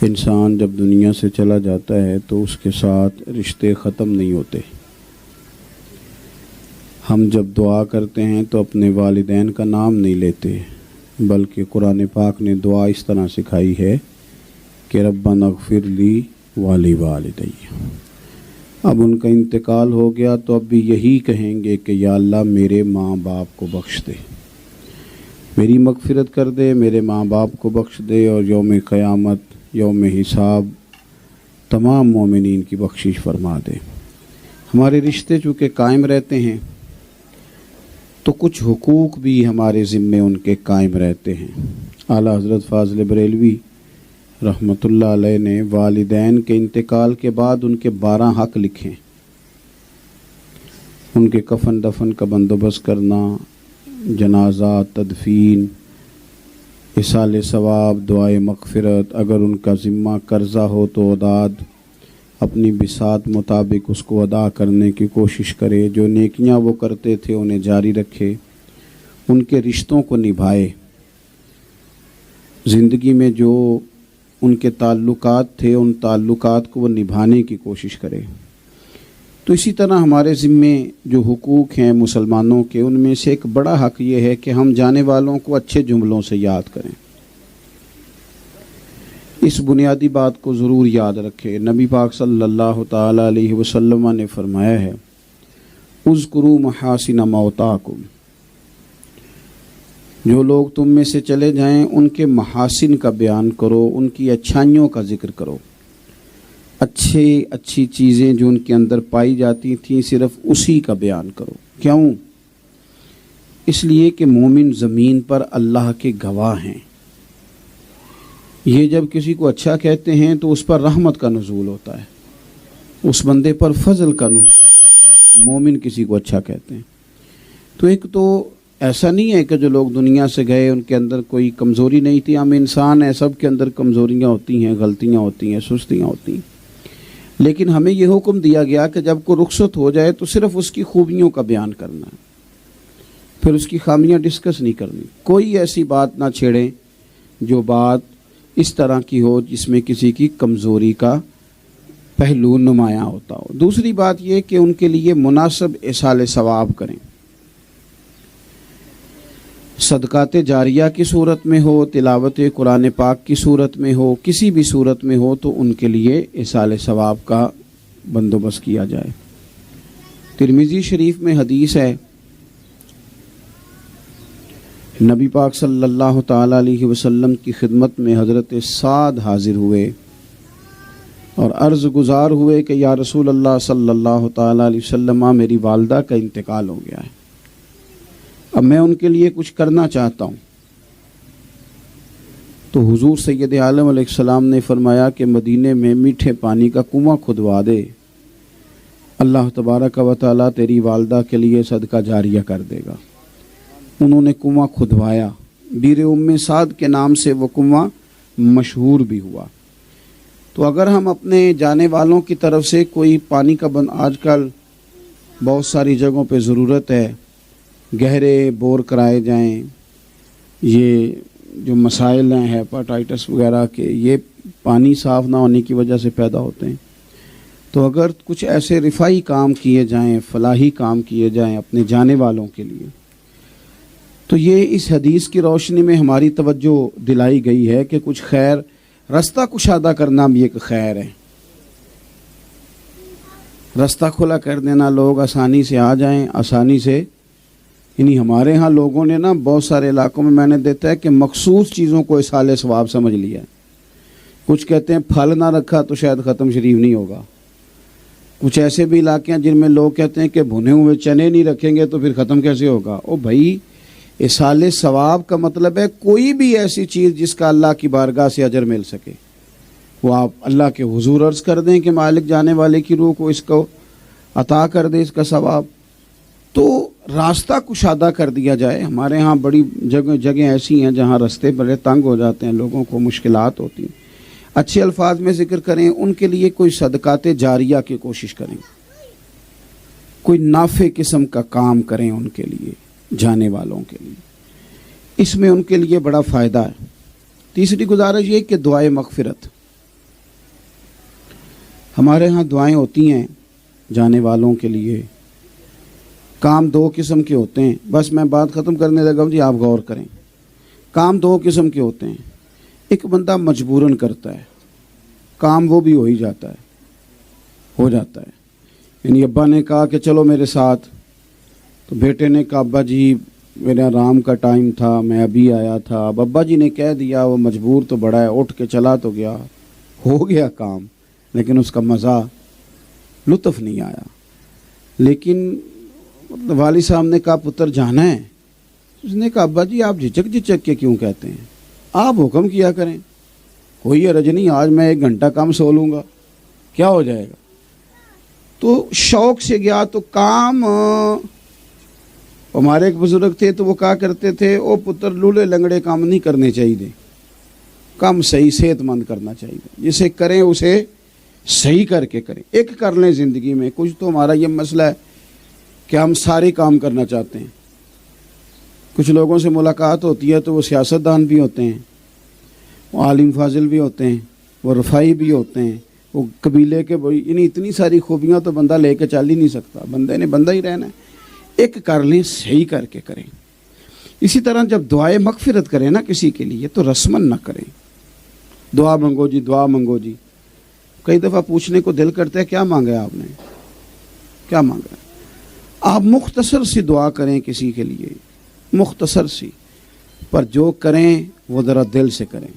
انسان جب دنیا سے چلا جاتا ہے تو اس کے ساتھ رشتے ختم نہیں ہوتے۔ ہم جب دعا کرتے ہیں تو اپنے والدین کا نام نہیں لیتے، بلکہ قرآن پاک نے دعا اس طرح سکھائی ہے کہ ربنا اغفر لی ولی والدی۔ اب ان کا انتقال ہو گیا تو اب بھی یہی کہیں گے کہ یا اللہ میرے ماں باپ کو بخش دے، میری مغفرت کر دے، میرے ماں باپ کو بخش دے، اور یوم قیامت یوم حساب تمام مومنین کی بخشش فرما دے۔ ہمارے رشتے چونکہ قائم رہتے ہیں تو کچھ حقوق بھی ہمارے ذمے ان کے قائم رہتے ہیں۔ اعلیٰ حضرت فاضل بریلوی رحمۃ اللہ علیہ نے والدین کے انتقال کے بعد ان کے 12 حق لکھے۔ ان کے کفن دفن کا بندوبست کرنا، جنازہ، تدفین، ایصال ثواب، دعائے مغفرت، اگر ان کا ذمہ قرضہ ہو تو اداد، اپنی بساط مطابق اس کو ادا کرنے کی کوشش کرے، جو نیکیاں وہ کرتے تھے انہیں جاری رکھے، ان کے رشتوں کو نبھائے، زندگی میں جو ان کے تعلقات تھے ان تعلقات کو وہ نبھانے کی کوشش کرے۔ تو اسی طرح ہمارے ذمے جو حقوق ہیں مسلمانوں کے، ان میں سے ایک بڑا حق یہ ہے کہ ہم جانے والوں کو اچھے جملوں سے یاد کریں۔ اس بنیادی بات کو ضرور یاد رکھیں۔ نبی پاک صلی اللہ تعالی علیہ وسلم نے فرمایا ہے اذکروا محاسن موتاکم، جو لوگ تم میں سے چلے جائیں ان کے محاسن کا بیان کرو، ان کی اچھائیوں کا ذکر کرو، اچھی چیزیں جو ان کے اندر پائی جاتی تھیں صرف اسی کا بیان کرو۔ کیوں؟ اس لیے کہ مومن زمین پر اللہ کے گواہ ہیں۔ یہ جب کسی کو اچھا کہتے ہیں تو اس پر رحمت کا نزول ہوتا ہے، اس بندے پر فضل کا نزول ہوتا ہے جب مومن کسی کو اچھا کہتے ہیں۔ تو ایک تو ایسا نہیں ہے کہ جو لوگ دنیا سے گئے ان کے اندر کوئی کمزوری نہیں تھی، ہم انسان ہیں، سب کے اندر کمزوریاں ہوتی ہیں، غلطیاں ہوتی ہیں، سستیاں ہوتی ہیں، لیکن ہمیں یہ حکم دیا گیا کہ جب کوئی رخصت ہو جائے تو صرف اس کی خوبیوں کا بیان کرنا ہے، پھر اس کی خامیاں ڈسکس نہیں کرنی۔ کوئی ایسی بات نہ چھیڑیں جو بات اس طرح کی ہو جس میں کسی کی کمزوری کا پہلو نمایاں ہوتا ہو۔ دوسری بات یہ کہ ان کے لیے مناسب ایصال ثواب کریں، صدقات جاریہ کی صورت میں ہو، تلاوت قرآن پاک کی صورت میں ہو، کسی بھی صورت میں ہو تو ان کے لیے ایصال ثواب کا بندوبست کیا جائے۔ ترمذی شریف میں حدیث ہے، نبی پاک صلی اللہ تعالی علیہ وسلم کی خدمت میں حضرت سعد حاضر ہوئے اور عرض گزار ہوئے کہ یا رسول اللہ صلی اللہ تعالی علیہ وسلم، میری والدہ کا انتقال ہو گیا ہے، اب میں ان کے لیے کچھ کرنا چاہتا ہوں۔ تو حضور سید عالم علیہ السلام نے فرمایا کہ مدینے میں میٹھے پانی کا کنواں کھدوا دے، اللہ تبارک و تعالیٰ تیری والدہ کے لیے صدقہ جاریہ کر دے گا۔ انہوں نے کنواں کھدوایا، بیر ام سعد کے نام سے وہ کنواں مشہور بھی ہوا۔ تو اگر ہم اپنے جانے والوں کی طرف سے کوئی پانی کا آج کل بہت ساری جگہوں پہ ضرورت ہے، گہرے بور کرائے جائیں، یہ جو مسائل ہیں ہیپاٹائٹس وغیرہ کے، یہ پانی صاف نہ ہونے کی وجہ سے پیدا ہوتے ہیں۔ تو اگر کچھ ایسے رفائی کام کیے جائیں، فلاحی کام کیے جائیں اپنے جانے والوں کے لیے، تو یہ اس حدیث کی روشنی میں ہماری توجہ دلائی گئی ہے کہ کچھ خیر، رستہ کشادہ کرنا بھی ایک خیر ہے۔ رستہ کھلا کر دینا، لوگ آسانی سے آ جائیں، آسانی سے، یعنی ہمارے ہاں لوگوں نے نا بہت سارے علاقوں میں میں نے دیکھا ہے کہ مخصوص چیزوں کو ایصال ثواب سمجھ لیا ہے۔ کچھ کہتے ہیں پھل نہ رکھا تو شاید ختم شریف نہیں ہوگا۔ کچھ ایسے بھی علاقے ہیں جن میں لوگ کہتے ہیں کہ بھنے ہوئے چنے نہیں رکھیں گے تو پھر ختم کیسے ہوگا۔ او بھائی، ایصال ثواب کا مطلب ہے کوئی بھی ایسی چیز جس کا اللہ کی بارگاہ سے اجر مل سکے، وہ آپ اللہ کے حضور عرض کر دیں کہ مالک جانے والے کی روح کو اس کو عطا کر دے، اس کا ثواب، تو راستہ کشادہ کر دیا جائے۔ ہمارے ہاں بڑی جگہیں ایسی ہیں جہاں راستے بڑے تنگ ہو جاتے ہیں، لوگوں کو مشکلات ہوتی ہیں۔ اچھے الفاظ میں ذکر کریں، ان کے لیے کوئی صدقات جاریہ کی کوشش کریں، کوئی نافع قسم کا کام کریں ان کے لیے، جانے والوں کے لیے، اس میں ان کے لیے بڑا فائدہ ہے۔ تیسری گزارش یہ کہ دعائے مغفرت، ہمارے ہاں دعائیں ہوتی ہیں جانے والوں کے لیے. کام دو قسم کے ہوتے ہیں. بس میں بات ختم کرنے لگا ہوں جی، آپ غور کریں. کام دو قسم کے ہوتے ہیں. ایک بندہ مجبوراً کرتا ہے، کام وہ بھی ہو ہی جاتا ہے، ہو جاتا ہے. یعنی ابا نے کہا کہ چلو میرے ساتھ، تو بیٹے نے کہا ابا جی میرا آرام کا ٹائم تھا، میں ابھی آیا تھا. اب ابا جی نے کہہ دیا، وہ مجبور تو بڑا ہے، اٹھ کے چلا تو گیا، ہو گیا کام، لیکن اس کا مزہ لطف نہیں آیا. لیکن والد صاحب نے کہا پتر جانا ہے. اس نے کہا ابا جی آپ جھجک جھجک کے کیوں کہتے ہیں، آپ حکم کیا کریں. کوئی حرج نہیں، آج میں 1 گھنٹہ کم سو لوں گا، کیا ہو جائے گا. تو شوق سے گیا. تو کام ہمارے ایک بزرگ تھے تو وہ کہا کرتے تھے او پتر لولے لنگڑے کام نہیں کرنے چاہیے، کام صحیح صحت مند کرنا چاہیے. جسے کریں اسے صحیح کر کے کریں. ایک کر لیں زندگی میں. کچھ تو ہمارا یہ مسئلہ ہے کہ ہم سارے کام کرنا چاہتے ہیں. کچھ لوگوں سے ملاقات ہوتی ہے تو وہ سیاستدان بھی ہوتے ہیں، وہ عالم فاضل بھی ہوتے ہیں، وہ رفائی بھی ہوتے ہیں، وہ قبیلے کے یعنی اتنی ساری خوبیاں تو بندہ لے کے چل ہی نہیں سکتا. بندے نے بندہ ہی رہنا ہے. ایک کر لیں صحیح کر کے کریں. اسی طرح جب دعائے مغفرت کریں نا کسی کے لیے تو رسمن نہ کریں. دعا منگو جی، دعا منگو جی. کئی دفعہ پوچھنے کو دل کرتا ہے کیا مانگا ہے آپ نے، کیا مانگا ہے. آپ مختصر سی دعا کریں کسی کے لیے، مختصر سی، پر جو کریں وہ ذرا دل سے کریں.